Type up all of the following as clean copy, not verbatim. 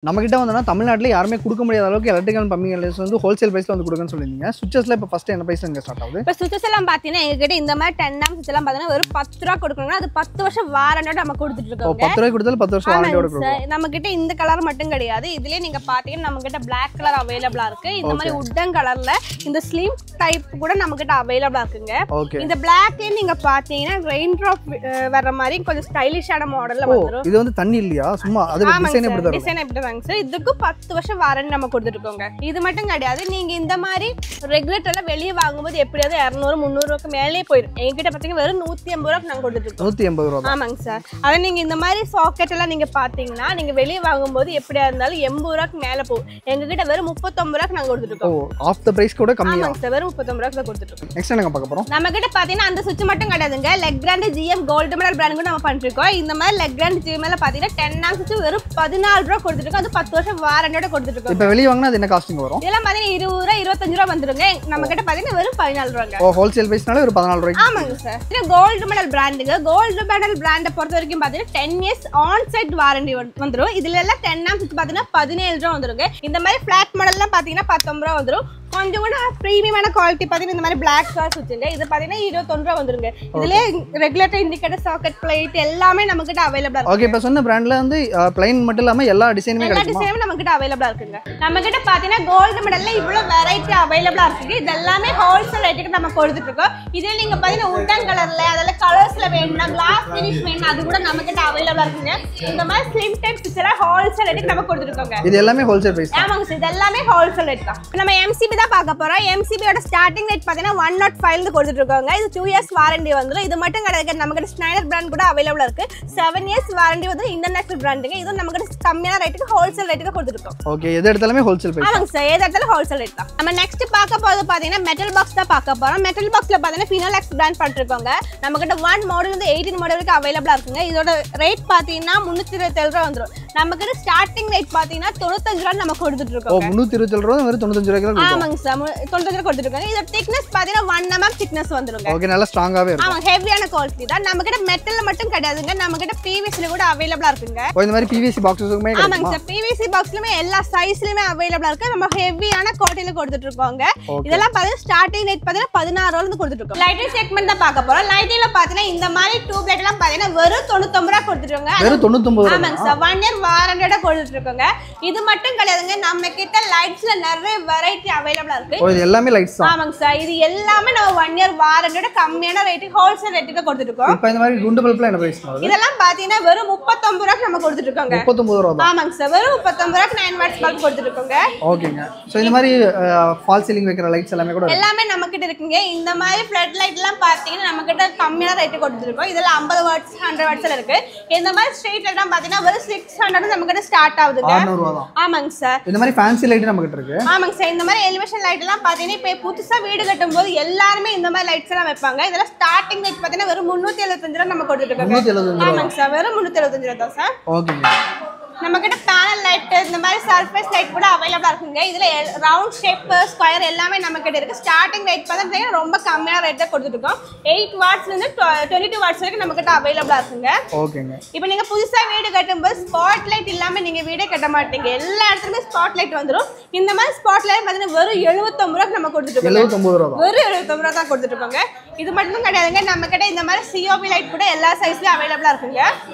நம்மகிட்ட வந்து தமிழ்நாட்டில் யாருமே கொடுக்க முடியாத அளவுக்கு எலக்ட்ரிக்கல் பம்பிங் எலக்ட்ரிக்ஸ் வந்து ஹோல்சேல் பிரைஸ்ல வந்து கொடுக்குன்னு சொல்லியிருந்தீங்க. சுவிட்சஸ்ல இப்போ ஃபர்ஸ்ட் என்ன பிரைஸ் இங்கே ஸ்டார்ட் ஆகுது? இப்போ சுவிட்சஸ் எல்லாம் பார்த்தீங்கன்னா எங்ககிட்ட இந்த மாதிரி 10 ஆம்ஸ் சுவிட்ச் எல்லாம் பார்த்தீங்கன்னா வெறும் 10 ரூபா கொடுக்கணும்னா அது 10 வருஷம் வாரண்டியோட நம்ம கொடுத்துட்டு இருக்கோம். 10 ரூபாய் கொடுத்தாலும் 10 வருஷம் வாரண்டியோட கொடுக்குறோம். நம்ம கிட்ட இந்த கலர் மட்டும் கிடையாது, இதுலயே நீங்க பாத்தீங்கன்னா நம்ம கிட்ட Black கலர் அவைலபிளா இருக்கு. இந்த மாதிரி உட்டன் கலர்ல இந்த ஸ்லிம் டைப் கூட நம்ம கிட்ட அவைலபிளா இருக்குங்க. இந்த Blackல நீங்க பாத்தீங்கன்னா ரெயின் டிராப் வர்ற மாதிரி கொஞ்சம் ஸ்டைலிஷான மாடல்ல வந்துரும். இது வந்து தண்ணி இல்லையா, சும்மா அது டிசைன் எப்படி தரும்? டிசைன் எப்படி தாங்க சார், இதுக்கு 10 வருஷம் வாரண்டி நம்ம கொடுத்துட்டு இருக்கோங்க. இது மட்டும் கிடையாது, நீங்க இந்த மாதிரி ரெகுலேட்டர்ல வெளியே வாங்கும்போது எப்படியாவது 200 300 ரூபாய்க்கு மேலே போயிடும். எங்ககிட்ட பாத்தீங்கன்னா வெறும் 150 ரூபாய்க்கு நாங்க கொடுத்துட்டு இருக்கோம். 180 ரூபாய். ஆமாங்க சார். அத நீங்க இந்த மாதிரி சாக்கெட் எல்லாம் நீங்க பாத்தீங்கன்னா நீங்க வெளியே வாங்கும்போது எப்படியா இருந்தாலும் 80 ரூபாய்க்கு மேல போகும். எங்ககிட்ட வெறும் 39 ரூபாய்க்கு நாங்க கொடுத்துட்டு இருக்கோம். ஆஃப் தி பிரைஸ் கூட கம்மியா. ஆமாங்க சார், வெறும் 39 ரூபாய்க்கு கொடுத்துட்டு இருக்கோம். நெக்ஸ்ட் என்னங்க பார்க்க போறோம்? நம்ம கிட்ட பாத்தீங்கன்னா அந்த சுவிட்ச் மட்டும் கிடையாதுங்க, Legrand GM gold medal brand கூட நம்ம பண்ணிருக்கோம். இந்த மாதிரி லெக் கிராண்ட் GM ல பாத்தீங்கன்னா 10 ஆம்ஸ் சுவிட்ச் வெறும் 14 ரூபாய் கொடுத்துட்டு இருக்கோம். அது 10 வருஷம் வாரண்டியோட கொடுத்துட்டு இருக்கோம். இப்போ வெளிய வாங்குனா அது என்ன காஸ்டிங் வரும்? இதெல்லாம் பாத்தீங்கன்னா 20 ரூபாய் 25 ரூபாய் வந்துருங்க. நம்ம கிட்ட பாத்தீங்கன்னா வெறும் 14 ரூபாய்ங்க. ஹோல்சேல் பிரைஸ்னால ஒரு 14 ரூபாய்க்கு. ஆமாங்க சார். இது கோல்ட் மெடல் பிராண்டுங்க. கோல்ட் மெடல் பிராண்ட பொறுத்த வரைக்கும் பாத்தீங்கன்னா 10 இயர்ஸ் ஆன் சைட் வாரண்டி வந்துரும். இதுல எல்லாம் 10 ஆம்ஸ் சுவிட்ச் பாத்தீங்கன்னா 17 ரூபாய் வந்துருங்க. இந்த மாதிரி ஃபிளாட் மாடல்லாம் பாத்தீங்கன்னா 19 ரூபாய் வந்துரும். கொஞ்சம் கூட பிரீமியமான குவாலிட்டி பாத்தீங்கன்னா இந்த மாதிரி Black கலர் சுவிட்சுங்க. இது பாத்தீங்கன்னா 21 ரூபாய் வந்துருங்க. இதுலயே ரெகுலேட்டர், இண்டிகேட்டர், சாக்கெட், பிளேட் எல்லாமே நம்ம கிட்ட அவைலபிளா இருக்கு. ஓகே, இப்ப சொன்ன பிராண்ட்ல வந்து ப்ளைன் மட்டும் இல்லாம எல்லா டிசைனுமே எல்லா டிசைனுமே நம்ம கிட்ட அவைலபிளா இருக்குங்க. நம்ம கிட்ட பாத்தீங்கன்னா கோல்ட் மெடல்ல இவ்வளவு வெரைட்டி அவைலபிளா இருக்கு. இது எல்லாமே ஹோல்சேல் ரேட்டுக்கு நம்ம கொடுத்துட்டு இருக்கோம். இதுல நீங்க பாத்தீங்கன்னா உட்டன் கலர்ல அதெல்லாம் கலர்ஸ்ல வேணும்னா கிளாஸ் ஃபினிஷ் வேணும்னா அது கூட நம்ம கிட்ட அவைலபிளா இருக்குங்க. இந்த மாதிரி ஸ்லிம் டைப் சுவிட்ச் எல்லாம் ஹோல்சேல் ரேட்டுக்கு நம்ம கொடுத்துட்டு இருக்கோங்க. இது எல்லாமே ஹோல்சேல் பிரைஸ். ஆமாங்க சார், இது எல்லாமே ஹோல்சேல் ரேட் தான். நம்ம MCB தான் பார்க்க போறோம். MCB யோட ஸ்டார்டிங் ரேட் பாத்தீங்கன்னா 105 ல கொடுத்துட்டு இருக்காங்க. இது 2 இயர்ஸ் வாரண்டி வந்துரும். இது மட்டும் கிடையாது, நம்ம கிட்ட ஸ்னைடர் பிராண்ட் கூட அவைலபிளா இருக்கு. 7 இயர்ஸ் வாரண்டி வந்து இன்டர்நேஷனல் பிராண்டுங்க. இது நம்ம கிட்ட கம்மியான ரேட்டுக்கு ஹோல்சேல் ரேட்டுக்கு கொடுத்துட்டு இருக்கோம். ஓகே, எது எடுத்தாலுமே ஹோல்சேல் பிரைஸ். ஆமாங்க சார், எது எடுத்தாலும் ஹோல்சேல் ரேட் தான். நம்ம நெக்ஸ்ட் பார்க்க போறது பாத்தீங்கன்னா மெட்டல் பாக்ஸ் தான் பார்க்க போறோம். மெட்டல் பாக்ஸ்ல பாத்தீங்கன்னா ஃபினோலெக்ஸ் பிராண்ட் பண்ணிருக்காங்க. நம்ம கிட்ட 1 மாடல் வந்து 18 மாடல் வரைக்கும் அவைலபிளா இருக்குங்க. இதோட ரேட் பாத்தீங்கன்னா 327 ரூபாய் வந்துரும். நம்ம கிட்ட ஸ்டார்டிங் ரேட் பாத்தீங்கன்னா 95 ரூபாய் நம்ம கொடுத்துட்டு இருக்கோம். 327 ரூபாய் வெறும் 95 ரூபாய்க்கு. ஆமாங்க சார், 95 ரூபாய் கொடுத்துட்டு இருக்காங்க. இதோட திக்னஸ் பாத்தீங்கன்னா 1 mm திக்னஸ் வந்துருங்க. ஓகே, நல்ல ஸ்ட்ராங்காவே இருக்கும். ஆமா, ஹெவியான குவாலிட்டி தான். நம்ம கிட்ட மெட்டல்ல மட்டும் கிடையாதுங்க, நம்ம கிட்ட PVC ல கூட அவைலபிளா இருக்குங்க. இந்த மாதிரி PVC பாக்ஸஸ்க்குமே கிடைக்குமா? ஆமாங்க சார், PVC பாக்ஸ்லயே எல்லா சைஸ்லயுமே அவைலபிளா இருக்கு. நம்ம ஹெவியான குவாலிட்டில கொடுத்துட்டு இருக்கோங்க. இதெல்லாம் பாத்தீங்கன்னா ஸ்டார்டிங் ரேட் பாத்தீங்கன்னா 16 ரூபாயில இருந்து கொடுத்துட்டு இருக்கோம். லைட்டிங் செக்மெண்ட் தான் பார்க்க போறோம். லைட்டிங்ல பாத்தீங்கன்னா இந்த மாதிரி டியூப் லைட் எல்லாம் பாத்தீங்கன்னா வெறும் 99 ரூபாய் கொடுத்துட்டு இருக்காங்க. வெறும் 99 ரூபாய். ஆமாங்க சார், 1 இயர் வாரண்டியோட கொடுத்துட்டு இருக்காங்க. இது மட்டும் கிடையாதுங்க, நம்ம கிட்ட லைட்ஸ்ல நிறைய வெரைட்டி அவைலபிளா இருக்கு. இது எல்லாமே லைட்ஸ் தான். ஆமாங்க சார், இது எல்லாமே நம்ம 1 இயர் வாரண்டியோட கம்மியான ரேட்டுக்கு ஹோல்சேல் ரேட்டுக்கு கொடுத்துட்டு இருக்கோம். இப்போ இந்த மாதிரி குண்டு பல்ப்ல என்ன பிரைஸ் ஆகுது? இதெல்லாம் பாத்தீங்கன்னா வெறும் 39 ரூபாய்க்கு நம்ம கொடுத்துட்டு இருக்கோங்க. 39 ரூபாய். ஆமாங்க சார், வெறும் 39 ரூபாய்க்கு 9 வாட்ஸ் பல்ப் கொடுத்துட்டு இருக்கோங்க. ஓகேங்க. சோ இந்த மாதிரி ஃபால் சீலிங் வைக்கிற லைட்ஸ் எல்லாமே கூட எல்லாமே நம்ம கிட்ட இருக்குங்க. இந்த மாதிரி ஃப்ளட் லைட் எல்லாம் பாத்தீங்கன்னா நம்ம கிட்ட கம்மியான ரேட்டு கொடுத்துட்டு இருக்கோம். இதெல்லாம் 50 வாட்ஸ் 100 வாட்ஸ்ல இருக்கு. இந்த மாதிரி ஸ்ட்ரைட் லைட் எல்லாம் பாத்தீங்கன்னா வெறும் 600 நம்ம கிட்ட ஸ்டார்ட் ஆகுதுங்க. 600 ரூபாய் தான். ஆமாங்க சார். இந்த மாதிரி ஃபேன்சி லைட் நம்ம கிட்ட இருக்கு. ஆமாங்க சார், இந்த மாதிரி எலிவேஷன் லைட் எல்லாம் பாத்தீங்கன்னா இப்ப புதுசா வீடு கட்டும்போது எல்லாரும் இந்த மாதிரி லைட்ஸ் எல்லாம் வைப்பாங்க. இதெல்லாம் ஸ்டார்டிங் ரேட் பாத்தீங்கன்னா வெறும் 375 ரூபாய் நம்ம கொடுத்துட்டு இருக்கோம். 375 ரூபாய். ஆமாங்க சார், வெறும் 375 ரூபாய் தான் சார். ஓகேங்க. நம்ம கிட்ட பேனல் லைட், இந்த மாதிரி சர்ஃபேஸ் லைட் கூட அவைலபிளா இருக்குங்க. இதுல ரவுண்ட் ஷேப், ஸ்கொயர் எல்லாமே நம்ம கிட்ட இருக்கு. ஸ்டார்டிங் ரேட் பார்த்தீங்கன்னா ரொம்ப கம்மியான ரேட்ல கொடுத்துட்டு இருக்கோம். 8 வாட்ஸ்ல இருந்து 22 வாட்ஸ் வரைக்கும் நம்ம கிட்ட அவைலபிளா இருக்குங்க. ஓகேங்க. இப்போ நீங்க புதுசா வீடு கட்டும்போது ஸ்பாட் லைட் இல்லாம நீங்க வீடே கட்ட மாட்டீங்க. எல்லா இடத்துலயுமே ஸ்பாட் லைட் வந்துரும். இந்த மாதிரி ஸ்பாட் லைட் பார்த்தீங்கன்னா வெறும் 79 ரூபாய்க்கு நம்ம கொடுத்துட்டு இருக்கோம். 79 ரூபாய். வெறும் 79 ரூபாய் தான் கொடுத்துட்டு இருக்கோங்க. இது மட்டும் கிடையாதுங்க, நம்ம கிட்ட இந்த மாதிரி COB லைட் கூட எல்லா சைஸ்லயும் அவைலபிளா இருக்குங்க.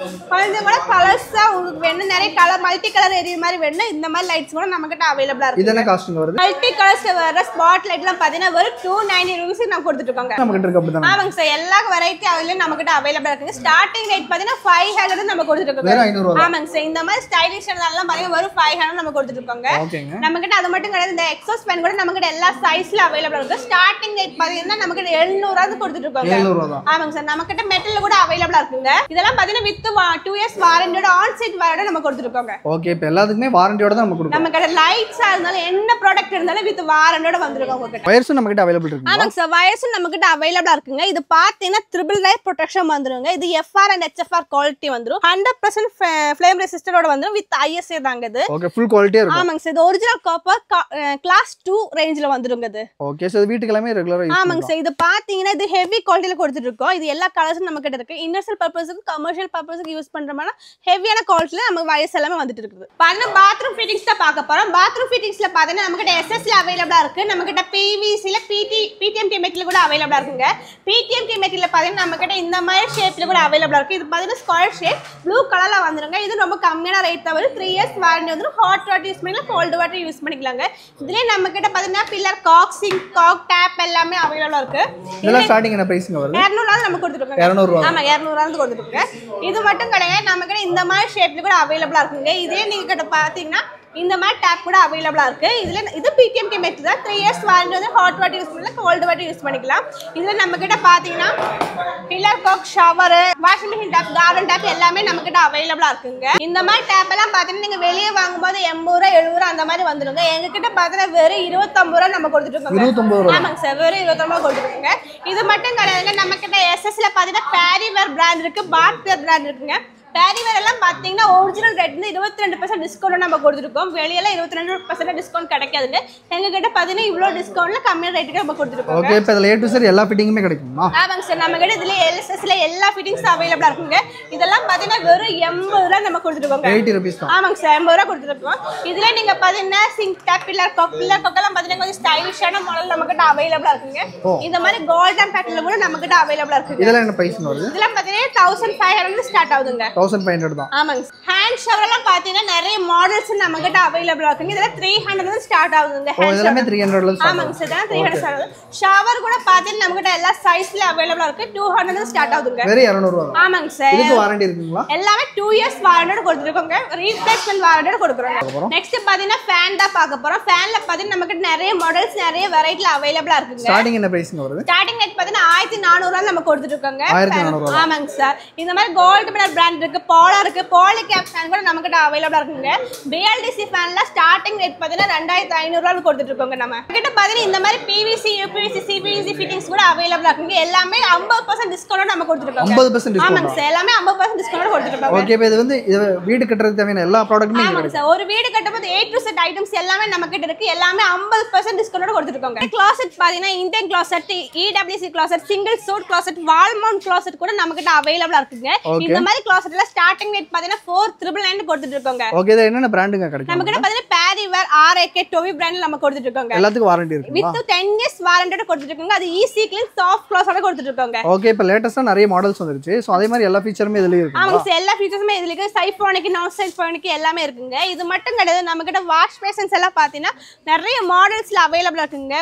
கொஞ்சம் கூட கலர்ஸா உங்களுக்கு வேணும், நிறைய கலர் மல்டி கலர் எரிய மாதிரி வேணும், இந்த மாதிரி லைட்ஸ் கூட நம்ம கிட்ட அவைலபிளா இருக்கு. இது என்ன காஸ்டிங் வருது? மல்டி கலர்ஸ்ல வர ஸ்பாட் லைட் எல்லாம் பாத்தீங்கன்னா வெறும் 290 ரூபீஸ்க்கு நம்ம கொடுத்துட்டு இருக்கோங்க. நம்ம கிட்ட இருக்கு அப்படிதான். ஆமாங்க சார், எல்லா வெரைட்டி அவைலபிள் நம்ம கிட்ட அவைலபிளா இருக்குங்க. ஸ்டார்டிங் ரேட் பாத்தீங்கன்னா 500 நம்ம கொடுத்துட்டு இருக்கோம். வெறும் 500 ரூபாய். ஆமாங்க சார், இந்த மாதிரி ஸ்டைலிஷ் எல்லாம் பாத்தீங்கன்னா வெறும் 500 நம்ம கொடுத்துட்டு இருக்கோங்க. ஓகேங்க. நம்ம கிட்ட அது மட்டும் கிடையாது, இந்த எக்ஸாஸ்ட் ஃபேன் கூட நம்ம கிட்ட எல்லா சைஸ்ல அவைலபிளா இருக்கு. ஸ்டார்டிங் ரேட் பாத்தீங்கன்னா நம்ம கிட்ட 700 கொடுத்துட்டு இருக்கோங்க. 700 ரூபாய். ஆமாங்க சார், நம்ம கிட்ட மெட்டல்ல கூட அவைலபிளா இருக்குங்க. இதெல்லாம் பாத்தீங்கன்னா வித் 2 இயர்ஸ் வாரண்டியோட ஆன் சைட் வாரண்டியோட நம்ம கொடுத்துட்டு இருக்கோங்க. ஓகே, இப்போ எல்லாத்துக்குமே வாரண்டியோட தான் நம்ம கொடுப்போம். நம்ம கிட்ட லைட்ஸா இருந்தாலும் என்ன ப்ராடக்ட் இருந்தாலும் வித் வாரண்டியோட வந்துருங்க உங்க கிட்ட. வயர்ஸும் நம்ம கிட்ட அவைலபிள் இருக்கு. ஆமாங்க சார், வயர்ஸும் நம்ம கிட்ட அவைலபிளா இருக்குங்க. இது பாத்தீங்கன்னா ட்ரிபிள் லைட் ப்ரொடெக்ஷன் வந்துருங்க. இது FR and HFR குவாலிட்டி வந்துரும். 100% ஃப்ளேம் ரெசிஸ்டரோட வந்துரும் வித் ISA தாங்க இது. ஓகே, ஃபுல் குவாலிட்டியா இருக்கும். ஆமாங்க சார், இது ஒரிஜினல் காப்பர் கிளாஸ் 2 ரேஞ்சில வந்துருங்க இது. ஓகே, சோ வீட்டுக்கு எல்லாமே ரெகுலரா யூஸ் ஆமாங்க சார், இது பாத்தீங்கன்னா இது ஹெவி குவாலிட்டில கொடுத்துட்டு இருக்கோம். இது எல்லா கலர்ஸும் நம்ம கிட்ட இருக்கு. இண்டஸ்ட்ரியல் பர்பஸ்க்கு, கமர்ஷியல் பர்பஸ்க்கு யூஸ் பண்ற மாதிரி ஹெவியான குவாலிட்டில நம்ம வயர்ஸ் எல்லாமே வந்துட்டு இருக்குது. பாத்தீங்கன்னா பாத்ரூம் ஃபிட்டிங்ஸ் தான் பார்க்க போறோம். பாத்ரூம் ஃபிட்டிங்ஸ்ல பாத்தீங்கன்னா நம்மகிட்ட எஸ்எஸ்ல அவைலபிளா இருக்கு, நம்மகிட்ட பிவிசில பிடிஎம்டி மெட்டீரியல் கூட அவைலபிளா இருக்குங்க. பிடிஎம்டி மெட்டீரியல் பாத்தீங்கன்னா நம்மகிட்ட இந்த மாதிரி ஷேப்ல கூட அவைலபிளா இருக்கு. இது பாத்தீங்கன்னா ஸ்கொயர் ஷேப் ப்ளூ கலர்ல வந்துருங்க. இது ரொம்ப கம்மியான ரேட் தான் வரும். 3 இயர்ஸ் வாரண்டி வந்து ஹாட் வாட்டர் யூஸ் பண்ணிக்கலாம், கோல்டு வாட்டர் யூஸ் பண்ணிக்கலாங்க. இதுலயே நம்மகிட்ட பாத்தீங்கன்னா பில்லர், காக், சிங்க், காக், டேப் எல்லாமே அவைலபிளா இருக்கு. இதெல்லாம் ஸ்டார்டிங் என்ன பிரைஸ்ங்க வருது? 200 நம்ம கொடுத்துருக்கோம். 200. ஆமா 200 கொடுத்துருக்கோம். இது மட்டும் கிடையாது, நம்மகிட்ட இந்த மாதிரி ஷேப்ல கூட அவைலபிளா இருக்குங்க. இதே நீங்க கிட்ட பாத்தீங்கன்னா இந்த மாதிரி டேப் கூட அவைலபிளா இருக்கு. இதுல இது பிடிஎம்டி மெட்டீரியல் தான். 3 இயர்ஸ் வாரண்டி வந்து ஹாட் வாட்டர் யூஸ் பண்ணலாம், கோல்டு வாட்டர் யூஸ் பண்ணிக்கலாம். இதுல நம்ம கிட்ட பாத்தீங்கன்னா pillar, cock, shower, washing machine tap, garden tap எல்லாமே நம்ம கிட்ட அவைலபிளா இருக்குங்க. இந்த மாதிரி டேப் எல்லாம் பாத்தீங்கன்னா நீங்க வெளியே வாங்கும்போது 80 ரூபாய் 70 ரூபாய் அந்த மாதிரி வந்துருங்க. எங்க கிட்ட பாத்தீங்கன்னா வெறும் 29 ரூபாய் நம்ம கொடுத்துட்டு இருக்கோம். 29 ரூபாய். ஆமாங்க சார், வெறும் 29 ரூபாய் கொடுத்துட்டு இருக்கோங்க. இது மட்டும் கிடையாதுங்க, நம்ம கிட்ட எஸ்எஸ்ல பாத்தீங்கன்னா பேரிவேர் பிராண்ட் இருக்கு, பாத்வேர் பிராண்ட் இருக்குங்க. பேரிவேர் எல்லாம் பாத்தீங்கன்னா ஒரிஜினல் ரேட் வந்து 22% டிஸ்கவுண்ட் நம்ம கொடுத்துருக்கோம். வெளியில 22% டிஸ்கவுண்ட் கிடைக்காதுங்க. எங்க கிட்ட பாத்தீங்கன்னா இவ்வளவு டிஸ்கவுண்ட்ல கம்மியான ரேட்டுக்கு நம்ம கொடுத்துருக்கோம். ஓகே, இப்போ இதுல A to Z எல்லா ஃபிட்டிங்குமே கிடைக்குமா? ஆமாங்க சார், நம்ம கிட்ட இதுல எல்எஸ்எஸ்ல எல்லா ஃபிட்டிங்ஸ் அவைலபிளா இருக்குங்க. இதெல்லாம் பாத்தீங்கன்னா வெறும் 80 ரூபாய் நம்ம கொடுத்துருக்கோம். 80 rupees தான். ஆமாங்க சார், 80 ரூபாய் கொடுத்துருக்கோம். இதுல நீங்க பாத்தீங்கன்னா சிங்க் டேப், பில்லர் கொக்கெல்லாம் பாத்தீங்கன்னா கொஞ்சம் ஸ்டைலிஷான மாடல் நம்ம கிட்ட அவைலபிளா இருக்குங்க. இந்த மாதிரி கோல்டன் பேட்டர்ல கூட நம்ம கிட்ட அவைலபிளா இருக்கு. இதெல்லாம் என்ன பிரைஸ் வருது? இதெல்லாம் பாத்தீங்கன்னா 1500 ஸ்டார்ட் ஆகுதுங்க. 1500 தான். ஆமாங்க. ஹேண்ட் ஷவர் எல்லாம் பாத்தீங்கன்னா நிறைய மாடல்ஸ் நம்ம கிட்ட அவைலபிளா இருக்குங்க. இதெல்லாம் 300 ஸ்டார்ட் ஆகுதுங்க. இதெல்லாம் 300 ல ஆமாங்க சார், 300 ஸ்டார்ட் ஆகுது. ஷவர் கூட பாத்தீங்கன்னா நம்ம கிட்ட எல்லா சைஸ்ல அவைலபிளா இருக்கு. 200 ஸ்டார்ட் ஆகுதுங்க. வெறும் 200 ரூபாய். ஆமாங்க சார். இதுக்கு வாரண்டி இருக்குங்களா? எல்லாமே 2 இயர்ஸ் வாரண்டி கொடுத்துருக்கோங்க. ரீப்ளேஸ்மென்ட் வாரண்டி கொடுக்குறோம். நெக்ஸ்ட் பாத்தீங்கன்னா ஃபேன் தான் பார்க்க போறோம். ஃபேன்ல பாத்தீங்கன்னா நம்ம கிட்ட நிறைய மாடல்ஸ், நிறைய வெரைட்டில அவைலபிளா இருக்குங்க. ஸ்டார்டிங் என்ன பிரைஸ்ங்க வருது? ஸ்டார்டிங் ரேட் பாத்தீங்கன்னா 1400 ரூபாய் நம்ம கொடுத்துட்டு இருக்கோங்க. 1400. ஆமாங்க சார். இந்த மாதிரி கோல்ட் மெடல் பிராண்ட் இருக்கு, போலா இருக்கு, பாலி கேப் ஃபேன் கூட நம்ம கிட்ட அவைலபிளா இருக்குங்க. BLDC ஃபேன்ல ஸ்டார்டிங் ரேட் பாத்தீங்கன்னா 2500 ரூபாய் கொடுத்துட்டு இருக்கோங்க. நம்ம கிட்ட பாத்தீங்கன்னா இந்த மாதிரி PVC, UPVC, CPVC ஃபிட்டிங்ஸ் கூட அவைலபிளா இருக்குங்க. எல்லாமே 50% டிஸ்கவுண்ட் நம்ம கொடுத்துட்டு இருக்கோம். 50% டிஸ்கவுண்ட். ஆமாங்க சார், எல்லாமே 50% டிஸ்கவுண்ட் கொடுத்துட்டு இருக்கோம். ஓகே, இப்போ இது வந்து வீடு கட்டறதுக்கு தேவையான எல்லா ப்ராடக்ட்டுமே இங்க இருக்கு. ஒரு வீடு கட்டும்போது A to Z ஐட்டம்ஸ் எல்லாமே நம்ம கிட்ட இருக்கு. எல்லாமே 50% டிஸ்கவுண்ட் கொடுத்துட்டு இருக்கோங்க. க்ளாசெட் பாத்தீங்கன்னா Indian closet, EWC closet, single shot closet, wall mount closet கூட நம்ம கிட்ட அவைலபிளா இருக்குங்க. இந்த மாதிரி க்ளாசெட்ல ஸ்டார்டிங் ரேட் பாத்தீங்கன்னா 4999 கொடுத்துட்டு இருக்கோங்க. ஓகே, இது என்னென்ன பிராண்டுங்க கிடைக்கும்? நம்ம கிட்ட பாத்தீங்கன்னா பேரிவேர், RAK, டோவி பிராண்ட்ல நம்ம கொடுத்துட்டு இருக்கோங்க. எல்லாத்துக்கும் வாரண்டி இருக்கு. வித் 10 இயர்ஸ் வாரண்டியோட கொடுத்துட்டு இருக்கோங்க. அது ஈஸி க்ளீன் சாஃப்ட் க்ளாஸோட கொடுத்துட்டு இருக்கோங்க. ஓகே, இப்போ லேட்டஸ்டா நிறைய மாடல்ஸ் வந்துருச்சு. சோ அதே மாதிரி எல்லா ஃபீச்சருமே இதுல இருக்கு. ஆமாங்க சார், எல்லா ஃபீச்சர்ஸுமே இதுல இருக்கு. சைஃபோனிக், நான் சைஃபோனிக் எல்லாமே இருக்குங்க. இது மட்டும் கிடையாது, நம்ம கிட்ட வாஷ் பேசன்ஸ் எல்லாம் பாத்தீங்கன்னா நிறைய மாடல்ஸ்ல அவைலபிளா இருக்குங்க.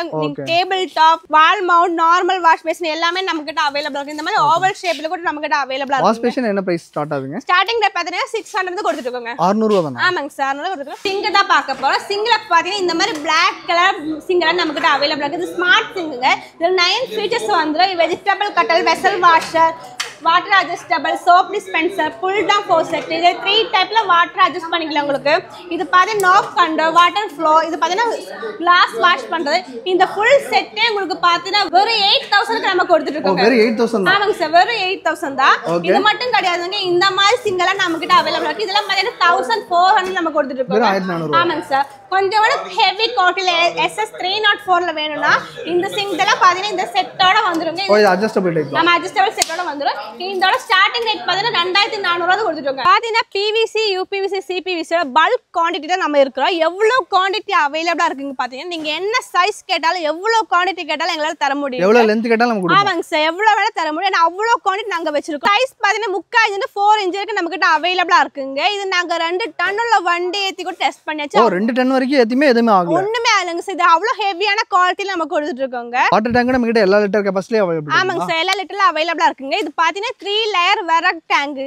டேபிள் டாப், வால் மவுண்ட், நார்மல் வாஷ் பேசன் எல்லாமே நம்ம கிட்ட அவைலபிளா இருக்கு. இந்த மாதிரி ஓவல் ஷேப்ல கூட நம்ம கிட்ட அவைலபிளா இருக்கு. வாஷ் பேசன் என்ன பிரைஸ் ஸ்டார்ட் ஆகுதுங்க? ஸ்டார்டிங் ரேட் பாத்தீங்கன்னா 600 கொடுத்துட்டு இருக்கோங்க. 600 ரூபாய் தானா? ஆமாங்க சார், 600 கொடுத்துருக்கோம். சிங்க் தான் பார்க்க போறோம். சிங்க்ல பாத்தீங்கன்னா இந்த மாதிரி பிளாக் கலர் சிங்க் நம்ம கிட்ட அவைலபிளா இருக்கு. இது ஸ்மார்ட் சிங்குங்க. இதுல 9 ஃபீச்சர்ஸ் வந்துரும். Vegetable cutter, vessel washer, water adjustable, soap dispenser, pull down faucet, இது 3 டைப்ல வாட்டர் அட்ஜஸ்ட் பண்ணிக்கலாம் உங்களுக்கு. இது பாத்தீங்கன்னா நாப் கண்ட்ரோல், வாட்டர் ஃப்ளோ, இது பாத்தீங்கன்னா கிளாஸ் வாஷ் பண்றது. இந்த ஃபுல் செட்டே உங்களுக்கு பாத்தீங்கன்னா வெறும் 8000 க்கு நம்ம கொடுத்துட்டு இருக்கோம். வெறும் 8000 தான். ஆமாங்க சார், வெறும் 8000 தான். இது மட்டும் கிடையாதுங்க, இந்த மாதிரி சிங்கெல்லாம் நம்ம கிட்ட அவைலபிளா இருக்கு. இதெல்லாம் பாத்தீங்கன்னா 1400 நம்ம கொடுத்துட்டு இருக்கோம். 1400. ஆமாங்க சார். கொஞ்சம் ஹெவி குவாலிட்டில SS 304ல வேணும்னா இந்த சிங்க் எல்லாம் பாத்தீங்கன்னா இந்த செட்டோட வந்துருங்க. இது அட்ஜஸ்டபிள் டைப். நம்ம அட்ஜஸ்டபிள் செட்டோட வந்துரும். இதோட ஸ்டார்டிங் ரேட் பாத்தீங்கன்னா 2400 கொடுத்துட்டோங்க. பாத்தீங்கன்னா PVC, UPVC, CPVC bulk quantity தான் நம்ம இருக்கிறோம். எவ்வளவு குவாண்டிட்டி அவைலபிளா இருக்குங்க பாத்தீங்கன்னா நீங்க என்ன சைஸ் கேட்டாலும் எவ்வளவு குவாண்டிட்டி கேட்டாலும் எங்களால தர முடியும். எவ்வளவு லெந்த் கேட்டாலும் நம்ம கொடுப்போம். ஆமாங்க சார், எவ்வளவு வேணா தர முடியும். ஏன்னா அவ்வளவு குவாண்டிட்டி நாங்க வச்சிருக்கோம். சைஸ் பாத்தீங்கன்னா 3/4 இன்ச் 4 இன்ச் வரைக்கும் நம்ம கிட்ட அவைலபிளா இருக்குங்க. இது நாங்க 2 டன்னுள்ள வண்டி ஏத்தி கூட டெஸ்ட் பண்ணியாச்சு. 2 டன் வரைக்கும் ஏத்திமே எதுமே ஆகல. ஒண்ணுமே ஆகலங்க சார். இது அவ்வளவு ஹெவியான குவாலிட்டில நம்ம கொடுத்துட்டு இருக்கோங்க. வாட்டர் டேங்க் நம்ம கிட்ட எல்லா லிட்டர் கெபாசிட்டி அவைலபிள். ஆமாங்க சார், எல்லா லிட்டர்ல அவைலபிளா இருக்குங்க. இது பாத்தீங்கன்னா 3 லேயர் வெரக் டேங்க்,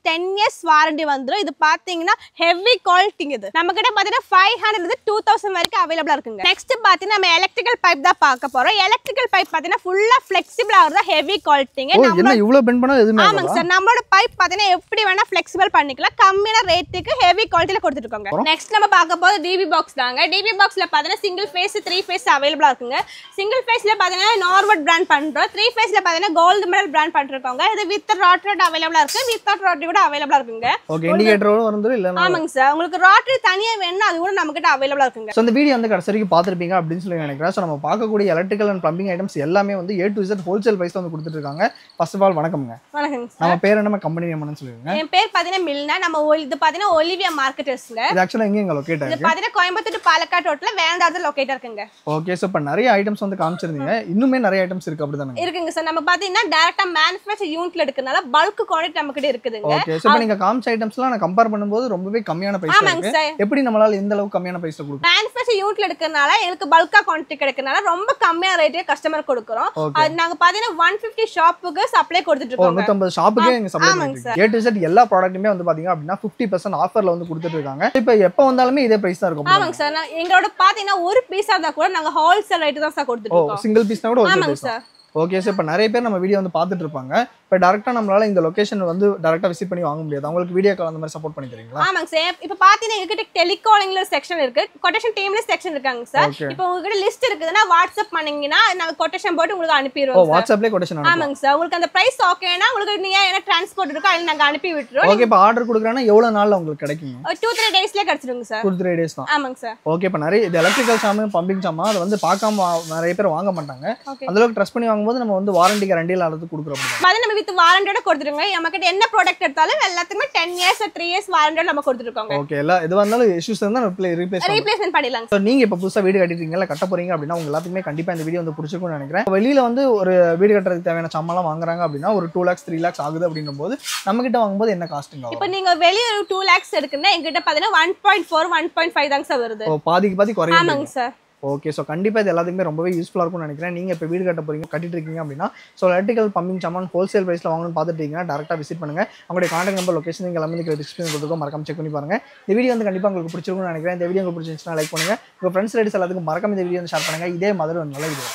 10 இயர்ஸ் வாரண்டி வந்துரும். இது பாத்தீங்கன்னா ஹெவி குவாலிட்டிங்க. இது நம்ம கிட்ட பாத்தீங்கன்னா 500 இருந்து 2000 வரைக்கும் அவைலபிளா இருக்குங்க. நெக்ஸ்ட் பாத்தீங்கன்னா நம்ம எலக்ட்ரிக்கல் பைப் தான் பார்க்க போறோம். எலக்ட்ரிக்கல் பைப் பாத்தீங்கன்னா ஃபுல்லா ஃபிளெக்சிபிள் ஆகுறதா, ஹெவி குவாலிட்டிங்க. என்ன இவ்ளோ பெண்ட் பண்ணா எதுமே ஆகல. ஆமாங்க சார், நம்மளோட பைப் பாத்தீங்கன்னா எப்படி வேணா ஃபிளெக்சிபிள் பண்ணிக்கலாம். கம்மியான ரேட்டுக்கு ஹெவி குவாலிட்டில கொடுத்துட்டு இருக்கோங்க. நெக்ஸ்ட் நம்ம பார்க்க போறது DB பாக்ஸ் தாங்க. DB பாக்ஸ்ல பாத்தீங்கன்னா சிங்கிள் ஃபேஸ் 3 ஃபேஸ் அவைலபிளா இருக்குங்க. சிங்கிள் ஃபேஸ்ல பாத்தீங்கன்னா நார்வட் பிராண்ட் பண்றோம். 3 ஃபேஸ்ல பாத்தீங்கன்னா கோல்டு மெடல் பிராண்ட் பண்ணிருக்காங்க. இது வித் ராட்டட் அவைலபிளா இருக்கு. வித்தவுட் ராட்டரி கூட அவைலபிளா இருக்குங்க. ஓகே இண்டிகேட்டரோட வந்து இல்ல ஆமாங்க சார். உங்களுக்கு ராட்டரி தனியா வேணும்னா அது கூட நம்ம கிட்ட அவைலபிளா இருக்குங்க. சோ இந்த வீடியோ வந்து கடைசி வரைக்கும் பாத்துருப்பீங்க அப்படின்னு சொல்லி நினைக்கிறேன். சோ நம்ம பார்க்கக்கூடிய எலக்ட்ரிக்கல் அண்ட் பிளம்பிங் ஐட்டம்ஸ் எல்லாமே வந்து A to Z ஹோல்சேல் பிரைஸ்ல வந்து கொடுத்துட்டு இருக்காங்க. ஃபர்ஸ்ட் ஆஃப் ஆல் வணக்கம்ங்க. வணக்கம் சார். நம்ம பேர் என்ன கம்பெனி நேம்னு சொல்லுங்க. என் பேர் பாத்தீங்கன்னா மில்னா. நம்ம இது பாத்தீங்கன்னா ஒலிவியா மார்க்கெட்டர்ஸ்ங்க. இது एक्चुअली எங்க லொகேட் இது ஆயிருக்கு? பாத்தீங்கன்னா கோயம்புத்தூர் பாலக்காடு ரோட்ல வேண்டாத லொகேட் இருக்குங்க. ஓகே சோ இப்ப நிறைய ஐட்டம்ஸ் வந்து காமிச்சிருந்தீங்க. இன்னுமே நிறைய ஐட்டம்ஸ் இருக்கு அப்படிதானே? இருக்குங்க சார். நம்ம பாத்தீங்கன்னா டைரக்டா மேனுஃபேக்சர் யூனிட்ல எடுக்கறனால பல்க் குவாண்டிட்டி நம்ம கிட்ட இருக்குதுங்க. ஓகே சோ இப்ப நீங்க காமிச்ச ஐட்டம்ஸ்லாம் நான் கம்பேர் பண்ணும்போது ரொம்பவே கம்மியான பிரைஸ்ல ஆமாங்க இருக்கு. சார். எப்படி நம்மளால இந்த அளவுக்கு கம்மியான பிரைஸ்ல கொடுக்க? மேனுஃபேக்சர் யூனிட்ல எடுக்கறனால எனக்கு பல்கா குவாண்டிட்டி கிடைக்கறனால ரொம்ப கம்மியான ரேட்டே கஸ்டமர் கொடுக்குறோம். அது நாங்க பாத்தீங்கன்னா 150 ஷாப்புக்கு சப்ளை கொடுத்துட்டு இருக்கோம். 150 ஷாப்புக்கு நீங்க சப்ளை பண்றீங்க. A to Z எல்லா ப்ராடக்ட்டுமே வந்து பாத்தீங்க அப்படினா 50% ஆஃபர்ல வந்து கொடுத்துட்டு இருக்காங்க. இப்போ எப்ப வந்தாலுமே இதே பிரைஸ் தான் இருக்கும். ஆமாங்க சார். எங்களோட பாத்தீங்கன்னா ஒரு பீஸா இருந்தா கூட நாங்க ஹோல்சேல் ரேட் தான் சார் கொடுத்துட்டு இருக்கோம். சிங்கிள் பீஸ்னா கூட ஆமாங்க சார். ஓகே சார் இப்போ நிறைய பேர் நம்ம வீடியோ வந்து பார்த்துட்டு இருப்பாங்க. இப்போ டேரெக்டாக நம்மளால இந்த லொகேஷன் வந்து டேரெக்டாக விசிட் பண்ணி வாங்க முடியாது. அவங்களுக்கு வீடியோ கால் அந்த மாதிரி சப்போர்ட் பண்ணி தரீங்களா? ஆமாங்க சார். இப்போ பார்த்தீங்கன்னா எங்ககிட்ட டெலிகாலிங்ல செக்ஷன் இருக்கு, கொட்டேஷன் டீம்ல செக்ஷன் இருக்காங்க சார். இப்போ உங்ககிட்ட லிஸ்ட் இருக்குதுன்னா வாட்ஸ்அப் பண்ணீங்கன்னா நாங்க கொட்டேஷன் போட்டு உங்களுக்கு அனுப்பிடுவோம். வாட்ஸ்அப்லேயே கொட்டேஷன் அனுப்புவோம். ஆமாங்க சார். உங்களுக்கு அந்த பிரைஸ் ஓகேனா உங்களுக்கு நீங்க என்ன டிரான்ஸ்போர்ட் இருக்கோ அதை நாங்க அனுப்பி விட்டுறோம். ஓகே இப்போ ஆர்டர் கொடுக்குறேன்னா எவ்வளவு நாள்ல உங்களுக்கு கிடைக்கும்? 2-3 டேஸ்லயே கிடைச்சிடுங்க சார். 2-3 டேஸ் தான். ஆமாங்க சார். ஓகே இப்போ நிறைய இது எலக்ட்ரிக்கல் சாமான் பம்பிங் சாமான் அதை வந்து பார்க்காம நிறைய பேர் வாங்க மாட்டாங்க. அந்த அளவுக்கு ட்ரஸ்ட் பண்ணி வாங்கும்போது நம்ம வந்து வாரண்டி கேரண்டில அளந்து கொடுக்குறோம். அது நம்ம வித் வாரண்டியோட கொடுத்துருங்க. நமக்கிட்ட என்ன ப்ராடக்ட் எடுத்தாலும் எல்லாத்துக்குமே 10 இயர்ஸ் 3 இயர்ஸ் வாரண்டியோட நம்ம கொடுத்துருக்கோங்க. ஓகே எல்லாம் எதுவா இருந்தாலும் இஷ்யூஸ் இருந்தா ரீப்ளேஸ்மென்ட் பண்ணிடலாம். சோ நீங்க இப்ப புதுசா வீடு கட்டிட்டீங்கல கட்ட போறீங்க அப்படின்னா உங்க எல்லாத்துக்குமே கண்டிப்பா இந்த வீடியோ வந்து பிடிச்சிருக்கும்னு நினைக்கிறேன். வெளியில வந்து ஒரு வீடு கட்டுறதுக்கு தேவையான சாமான்லாம் வாங்குறாங்க அப்படின்னா ஒரு 2 lakhs 3 lakhs ஆகுது அப்படின்னும் போது நம்ம கிட்ட வாங்கும்போது என்ன காஸ்ட்ங்க ஆகும்? இப்போ நீங்க வெளிய 2 lakhs எடுக்குன்னா எங்கிட்ட பாத்தீங்கன்னா 1.4 1.5 தாங்க சார் வருது. பாதிக்கு பாதி குறையும். ஆமாங்க சார். ஓகே ஸோ கண்டிப்பாக இது எல்லாத்துக்குமே ரொம்பவே யூஸ்ஃபுல்லாக இருக்கும்னு நினைக்கிறேன். நீங்கள் இப்போ வீடு கட்ட போறீங்க கட்டிட்டு இருக்கீங்க அப்படின்னா ஸோ எலக்ட்ரிக்கல் பம்பிங் சாமான் ஹோல்சேல் ப்ரைஸில் வாங்கணும்னு பார்த்துட்டீங்கன்னா டேரெக்டாக விசிட் பண்ணுங்கள். அவங்களுடைய கான்டாக்ட் நம்பர் லொகேஷன் நீங்கள் எல்லாமே டிஸ்கிரிப்ஷன் கொடுத்துருக்கோம். மறக்காம செக் பண்ணி பாருங்கள். இந்த வீடியோ வந்து கண்டிப்பாக உங்களுக்கு பிடிச்சிருக்கும்னு நினைக்கிறேன். இந்த வீடியோ உங்களுக்கு பிடிச்சிருந்துச்சுன்னா லைக் பண்ணுங்கள். உங்கள் ஃப்ரெண்ட்ஸ் லேடிஸ் எல்லாத்துக்கும் மறக்காம இந்த வீடியோ வந்து ஷேர் பண்ணுங்கள். இதே மாதிரி ஒரு நல்ல வீடியோ.